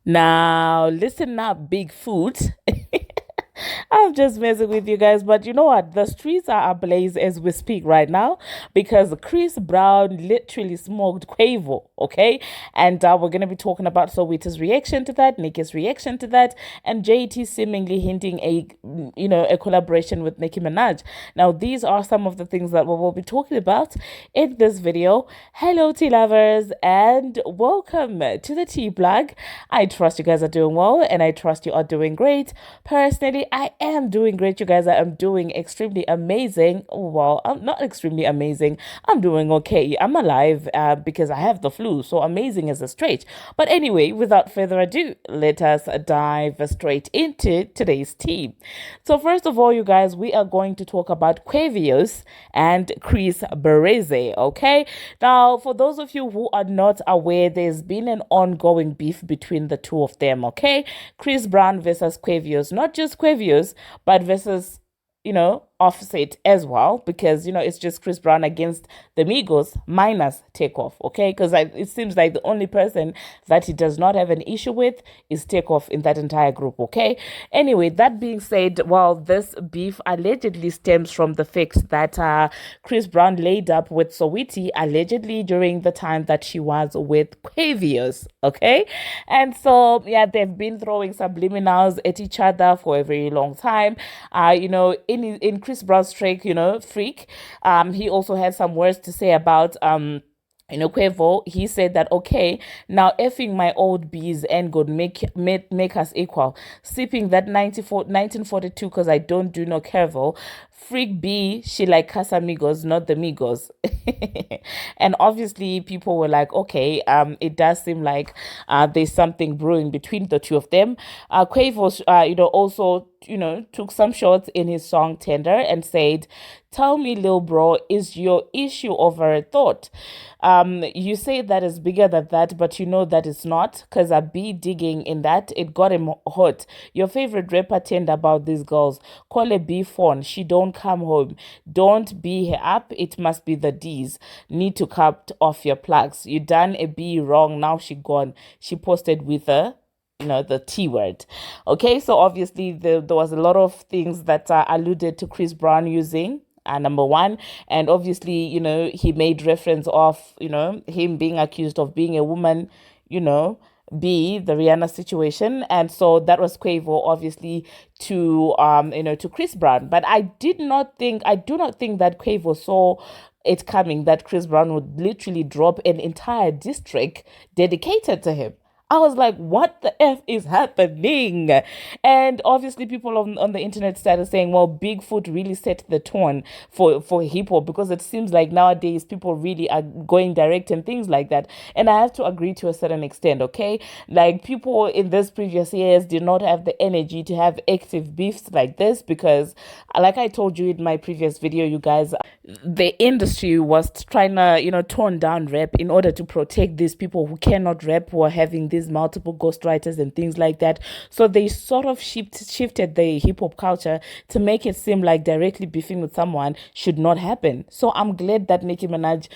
Now, listen up, Bigfoot. I'm just messing with you guys, but you know what? The streets are ablaze as we speak right now because Chris Brown literally smoked Quavo, okay? And we're gonna be talking about Saweetie's reaction to that, Nicki's reaction to that, and JT seemingly hinting a collaboration with Nicki Minaj. Now, these are some of the things that we will be talking about in this video. Hello, tea lovers, and welcome to the tea plug. I trust you guys are doing well, and I trust you are doing great. Personally, I am doing great, you guys. I am doing extremely amazing. Well, I'm not extremely amazing. I'm doing okay. I'm alive because I have the flu, so amazing is a stretch. But anyway, without further ado, let us dive straight into today's tea. So first of all, you guys, we are going to talk about Quavo and Chris Bereze, okay? Now, for those of you who are not aware, there's been an ongoing beef between the two of them, okay? Chris Brown versus Quavo, not just Quavo, but versus Offset as well, because it's just Chris Brown against the Migos minus Takeoff, okay? Because it seems like the only person that he does not have an issue with is Takeoff in that entire group, okay? Anyway, that being said, well, this beef allegedly stems from the fact that Chris Brown laid up with Saweetie allegedly during the time that she was with Quavo, okay? And so yeah, they've been throwing subliminals at each other for a very long time. In Chris Brown's track, Freak, he also had some words to say about Quavo. He said that, okay, now effing my old bees and God make us equal. Sipping that 1942 because I don't do no Quavo. Freak B, she like Casamigos, not the Migos. And obviously people were like, okay, it does seem like there's something brewing between the two of them. Quavo, also took some shots in his song Tender and said, "Tell me, lil bro, is your issue over a thought? You say that is bigger than that, but you know that it's not, because I be digging in that, it got him hot. Your favorite rapper tend about these girls. Call a B phone, she don't come home. Don't be her up, it must be the D's. Need to cut off your plugs. You done a B wrong, now she gone." She posted with the T word. Okay, so obviously there was a lot of things that alluded to Chris Brown using number one, and obviously he made reference of him being accused of being a woman, B, the Rihanna situation. And so that was Quavo obviously to Chris Brown. But I do not think that Quavo saw it coming that Chris Brown would literally drop an entire district dedicated to him. I was like, what the F is happening? And obviously people on the internet started saying, well, Bigfoot really set the tone for hip hop, because it seems like nowadays people really are going direct and things like that. And I have to agree to a certain extent, okay? Like, people in this previous years did not have the energy to have active beefs like this, because like I told you in my previous video, you guys, the industry was trying to, tone down rap in order to protect these people who cannot rap, who are having these multiple ghostwriters and things like that. So they sort of shifted the hip hop culture to make it seem like directly beefing with someone should not happen. So I'm glad that Nicki Minaj,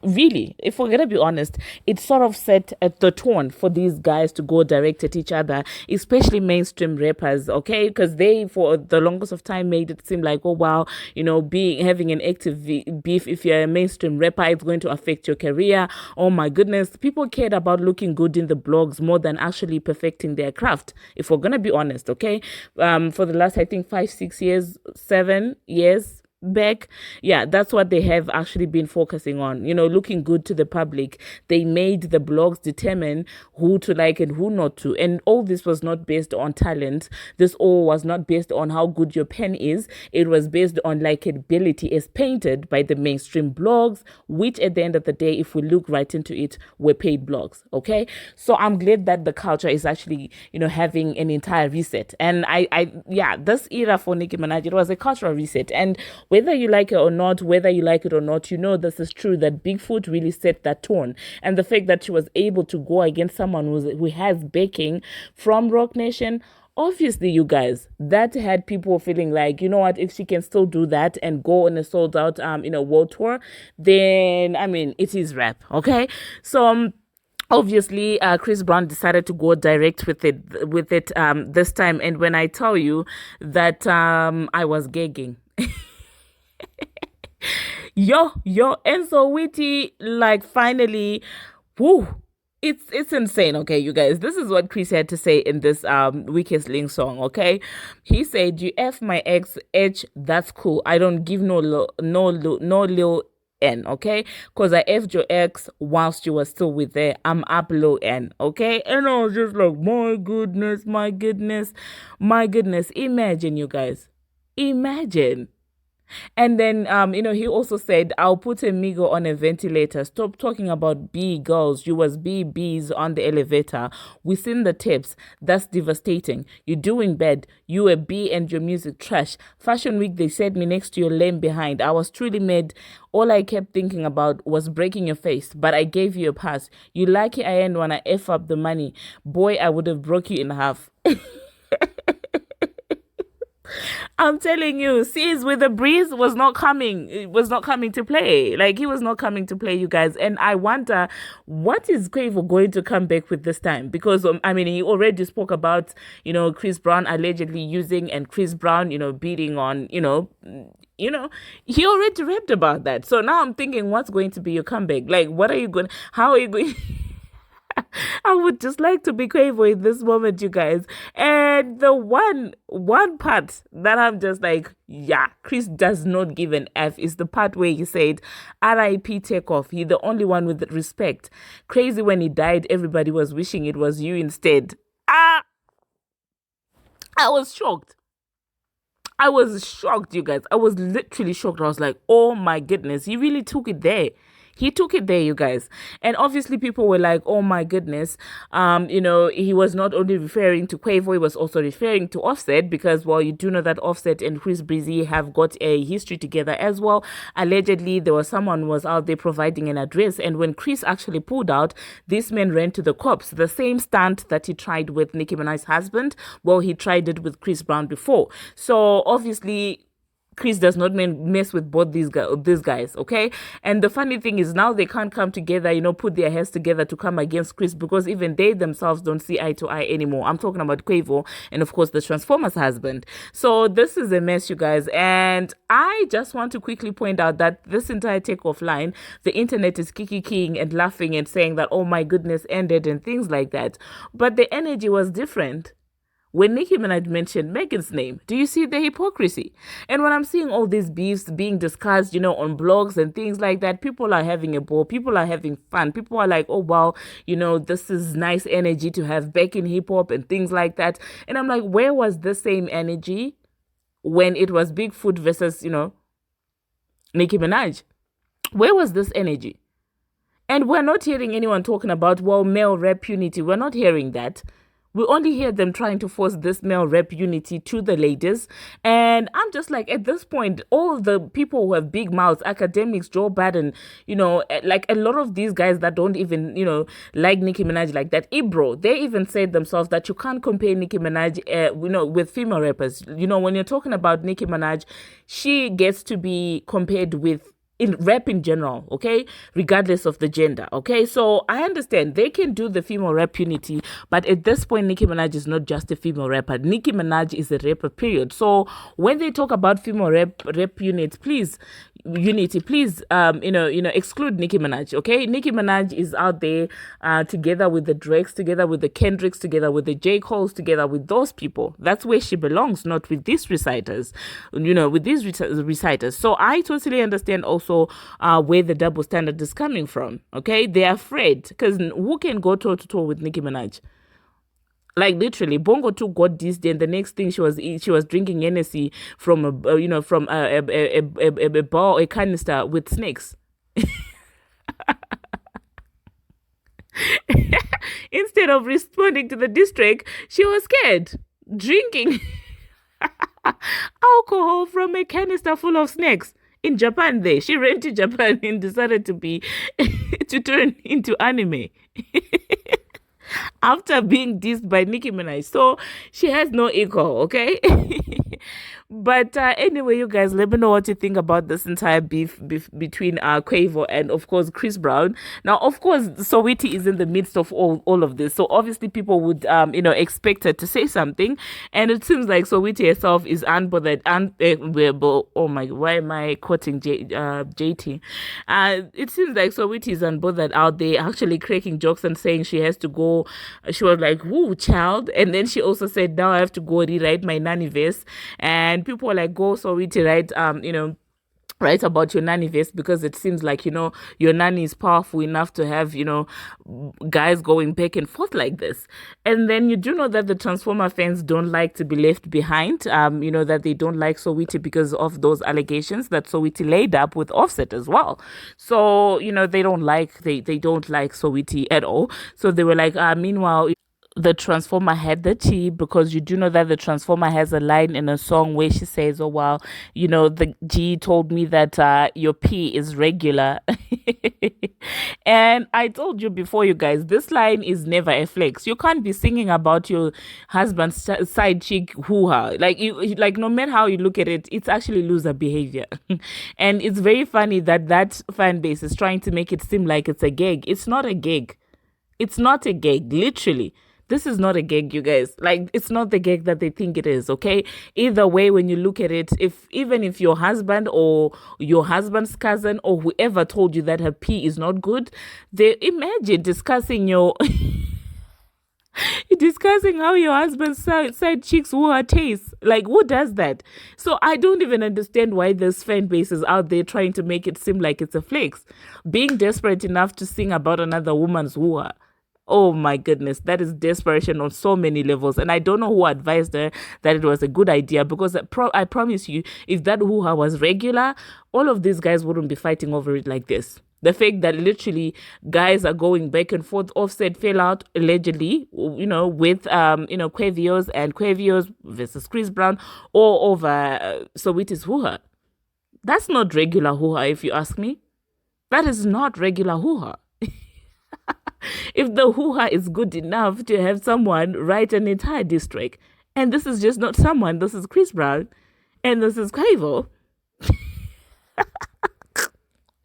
really, if we're gonna be honest, it sort of set the tone for these guys to go direct at each other, especially mainstream rappers, okay? Because they, for the longest of time, made it seem like, oh wow, having an active beef, if you're a mainstream rapper, it's going to affect your career. Oh my goodness, people cared about looking good in the blogs more than actually perfecting their craft, if we're gonna be honest, okay? For the last, I think, 5 6 years, 7 years back, yeah, that's what they have actually been focusing on, looking good to the public. They made the blogs determine who to like and who not to, and all this was not based on talent. This all was not based on how good your pen is. It was based on likability as painted by the mainstream blogs, which at the end of the day, if we look right into it, were paid blogs, okay? So I'm glad that the culture is actually having an entire reset. And yeah, this era for Nicki Minaj, it was a cultural reset. And whether you like it or not, this is true, that Bigfoot really set that tone. And the fact that she was able to go against someone who has backing from Rock Nation, obviously, you guys, that had people feeling like, you know what, if she can still do that and go on a sold out, world tour, then, I mean, it is rap, okay? So, Obviously, Chris Brown decided to go direct with it this time. And when I tell you that I was gagging. And Saweetie, like, finally, whoo, it's insane. Okay, you guys, this is what Chris had to say in this Weakest Link song. Okay, he said, "You f my ex edge, that's cool. I don't give no lil n, okay, because I effed your ex whilst you were still with there. I'm up low n, okay." And I was just like, my goodness, my goodness, my goodness. Imagine, you guys, imagine. And then, he also said, "I'll put a Migo on a ventilator. Stop talking about B girls. You was BBs on the elevator. We seen the tips. That's devastating. You're doing bad. You a B and your music trash. Fashion Week, they said me next to your lame behind. I was truly mad. All I kept thinking about was breaking your face, but I gave you a pass. You lucky I ain't wanna F up the money. Boy, I would have broke you in half." I'm telling you, Seas with the Breeze was not coming. It was not coming to play. Like, he was not coming to play, you guys. And I wonder, what is Quavo going to come back with this time? Because, he already spoke about, Chris Brown allegedly using and Chris Brown, beating on, he already rapped about that. So now I'm thinking, what's going to be your comeback? Like, how are you going? I would just like to be Quavo in this moment, you guys. And the one part that I'm just like, yeah, Chris does not give an F is the part where he said, "R.I.P. Takeoff. He the only one with respect. Crazy when he died, everybody was wishing it was you instead." I was shocked. I was shocked, you guys. I was literally shocked. I was like, oh my goodness, he really took it there. He took it there, you guys. And obviously people were like, oh my goodness. He was not only referring to Quavo, he was also referring to Offset because, well, you do know that Offset and Chris Breezy have got a history together as well. Allegedly, there was someone was out there providing an address. And when Chris actually pulled out, this man ran to the cops. The same stunt that he tried with Nicki Minaj's husband, well, he tried it with Chris Brown before. So obviously, Chris does not mess with both these guys, okay? And the funny thing is now they can't come together, put their heads together to come against Chris because even they themselves don't see eye to eye anymore. I'm talking about Quavo and, of course, the Transformers husband. So this is a mess, you guys. And I just want to quickly point out that this entire takeoff line, the internet is kiki-keying and laughing and saying that, oh my goodness, ended and things like that. But the energy was different. When Nicki Minaj mentioned Megan's name, do you see the hypocrisy? And when I'm seeing all these beefs being discussed, on blogs and things like that, people are having a ball. People are having fun. People are like, oh, wow, this is nice energy to have back in hip hop and things like that. And I'm like, where was the same energy when it was Bigfoot versus, Nicki Minaj? Where was this energy? And we're not hearing anyone talking about, well, male rap unity. We're not hearing that. We only hear them trying to force this male rap unity to the ladies. And I'm just like, at this point, all the people who have big mouths, academics, Joe Biden, like a lot of these guys that don't even, like Nicki Minaj like that. Ibro, they even said themselves that you can't compare Nicki Minaj, with female rappers. When you're talking about Nicki Minaj, she gets to be compared with in rap in general, okay, regardless of the gender, okay. So I understand they can do the female rap unity, but at this point Nicki Minaj is not just a female rapper. Nicki Minaj is a rapper, period. So when they talk about female rap unity, please exclude Nicki Minaj, okay. Nicki Minaj is out there together with the Drakes, together with the Kendricks, together with the J. Coles, together with those people. That's where she belongs, not with these reciters, with these reciters. So I totally understand also where the double standard is coming from, okay. They're afraid because who can go toe to toe with Nicki Minaj? Like literally, Bongo 2 got this day, and the next thing she was drinking Hennessy from a bar, a canister with snakes. Instead of responding to the district, she was scared, drinking alcohol from a canister full of snakes. In Japan, she ran to Japan and decided to turn into anime. After being dissed by Nicki Minaj. So she has no ego, okay? But anyway, you guys, let me know what you think about this entire beef between Quavo and, of course, Chris Brown. Now, of course, Saweetie is in the midst of all of this, so obviously people would expect her to say something, and it seems like Saweetie herself is unbothered. Oh my, why am I quoting JT? It seems like Saweetie is unbothered out there, actually cracking jokes and saying she has to go. She was like, "Woo, child," and then she also said, "Now I have to go rewrite my nanny verse." And people were like, "Go, so we to write write about your nanny verse, because it seems like your nanny is powerful enough to have guys going back and forth like this." And then you do know that the Transformer fans don't like to be left behind. That they don't like Saweetie because of those allegations that Saweetie laid up with Offset as well. So they don't like Saweetie at all. So they were like, meanwhile, the Transformer had the tea, because you do know that the Transformer has a line in a song where she says, "Oh wow, the G told me that your P is regular." And I told you before, you guys, this line is never a flex. You can't be singing about your husband's side chick hoo-ha. Like no matter how you look at it, it's actually loser behavior. And it's very funny that fan base is trying to make it seem like it's a gag. It's not a gag. It's not a gag, literally. This is not a gag, you guys. Like, it's not the gag that they think it is, okay? Either way, when you look at it, even if your husband or your husband's cousin or whoever told you that her pee is not good, they imagine discussing discussing how your husband's side chicks who are tastes. Like, who does that? So I don't even understand why this fan base is out there trying to make it seem like it's a flex. Being desperate enough to sing about another woman's woo. Oh my goodness, that is desperation on so many levels. And I don't know who advised her that it was a good idea, because I promise you, if that hoo-ha was regular, all of these guys wouldn't be fighting over it like this. The fact that literally guys are going back and forth. Offset fell out allegedly, with Quavio's and Quavio's versus Chris Brown, all over Saweetie's hoo-ha. That's not regular hoo-ha, if you ask me. That is not regular hoo-ha. If the hoo-ha is good enough to have someone write an entire diss track, and this is just not someone, this is Chris Brown, and this is Quavo, and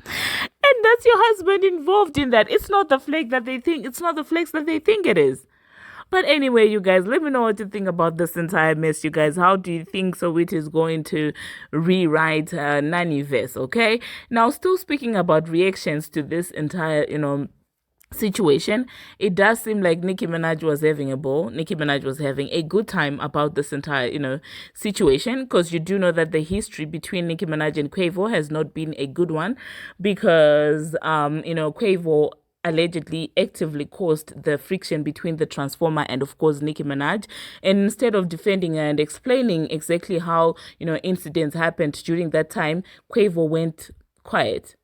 that's your husband involved in that. It's not the flex that they think. It's not the flex that they think it is. But anyway, you guys, let me know what you think about this entire mess, you guys. How do you think Saweetie is going to rewrite Nanny verse, okay? Now, still speaking about reactions to this entire, situation, it does seem like Nicki Minaj was having a ball. Nicki Minaj was having a good time about this entire, situation, because you do know that the history between Nicki Minaj and Quavo has not been a good one, because, Quavo allegedly actively caused the friction between the Transformer and, of course, Nicki Minaj. And instead of defending her and explaining exactly how, incidents happened during that time, Quavo went quiet.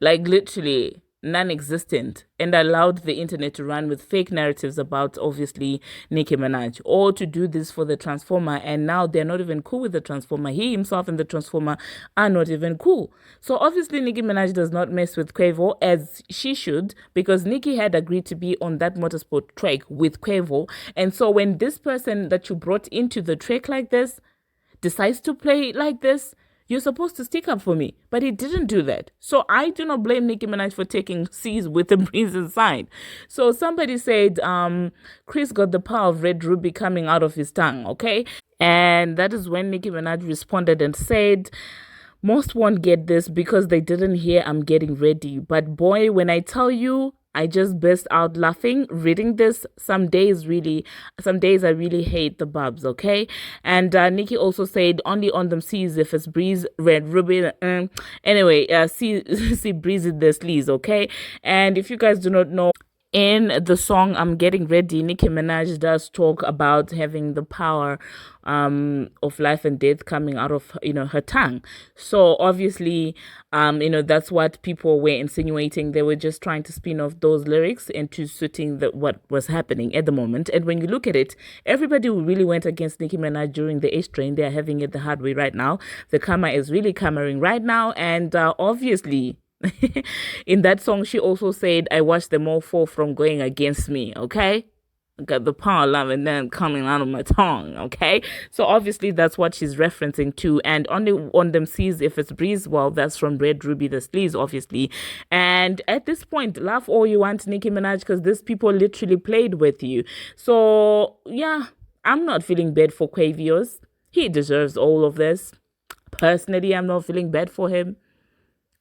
Like, literally non-existent, and allowed the internet to run with fake narratives about, obviously, Nicki Minaj, or to do this for the Transformer. And now they're not even cool with the Transformer. He himself and the Transformer are not even cool. So obviously Nicki Minaj does not mess with Quavo, as she should, because Nicki had agreed to be on that motorsport track with Quavo. And so when this person that you brought into the track like this decides to play like this, you're supposed to stick up for me. But he didn't do that. So I do not blame Nicki Minaj for taking C's with the breeze inside. So somebody said, Chris got the power of Red Ruby coming out of his tongue, okay? And that is when Nicki Minaj responded and said, most won't get this because they didn't hear I'm getting ready. But boy, when I tell you, I just burst out laughing reading this. Some days I really hate the Barbz, okay? And Nicki also said, only on them seas if it's breeze, Red Ruby. Anyway, see breeze in the sleaze, okay? And if you guys do not know, in the song I'm Getting Ready, Nicki Minaj does talk about having the power of life and death coming out of her tongue. So obviously that's what people were insinuating. They were just trying to spin off those lyrics into suiting what was happening at the moment. And when you look at it, everybody who really went against Nicki Minaj during the H train, they are having it the hard way right now. The karma is really coming right now, and obviously in that song, she also said, I watched them all fall from going against me, okay? got the power love and then coming out of my tongue, okay? So obviously that's what she's referencing to. And on them sees if it's Breeze, well, that's from Red Ruby the Sleaze, obviously. And at this point, laugh all you want, Nicki Minaj, because these people literally played with you. So yeah, I'm not feeling bad for Quavios. He deserves all of this. Personally, I'm not feeling bad for him.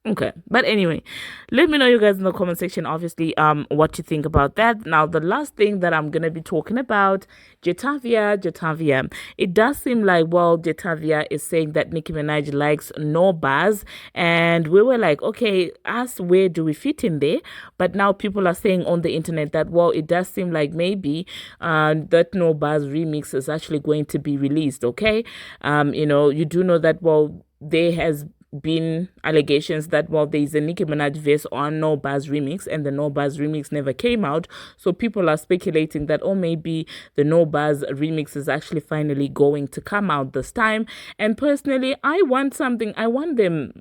Okay, but anyway, let me know, you guys, in the comment section, obviously, what you think about that. Now, the last thing that I'm gonna be talking about, Jetavia. It does seem like, well, Jetavia is saying that Nicki Minaj likes no bars, and we were like, okay, us, where do we fit in there? But now people are saying on the internet that, well, it does seem like maybe that no bars remix is actually going to be released. Okay, you do know that, well, there has been allegations that, well, there's a Nicki Minaj verse on No Buzz remix, and the No Buzz remix never came out. So people are speculating that, oh, maybe the No Buzz remix is actually finally going to come out this time. And personally, I want them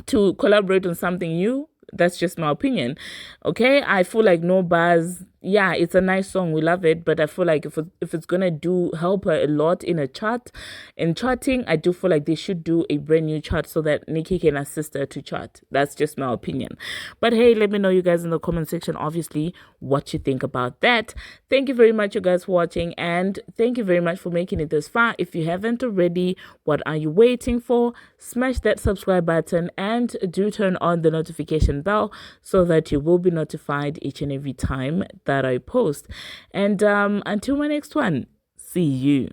to collaborate on something new. That's just my opinion. Okay, I feel like No Buzz, yeah, it's a nice song, we love it, but I feel like if it's gonna help her a lot in charting, I do feel like they should do a brand new chart so that Nicki can assist her to chart. That's just my opinion. But hey, let me know, you guys, in the comment section, obviously, what you think about that. Thank you very much, you guys, for watching, and thank you very much for making it this far. If you haven't already, what are you waiting for? Smash that subscribe button and do turn on the notification bell so that you will be notified each and every time that I post. And until my next one, see you.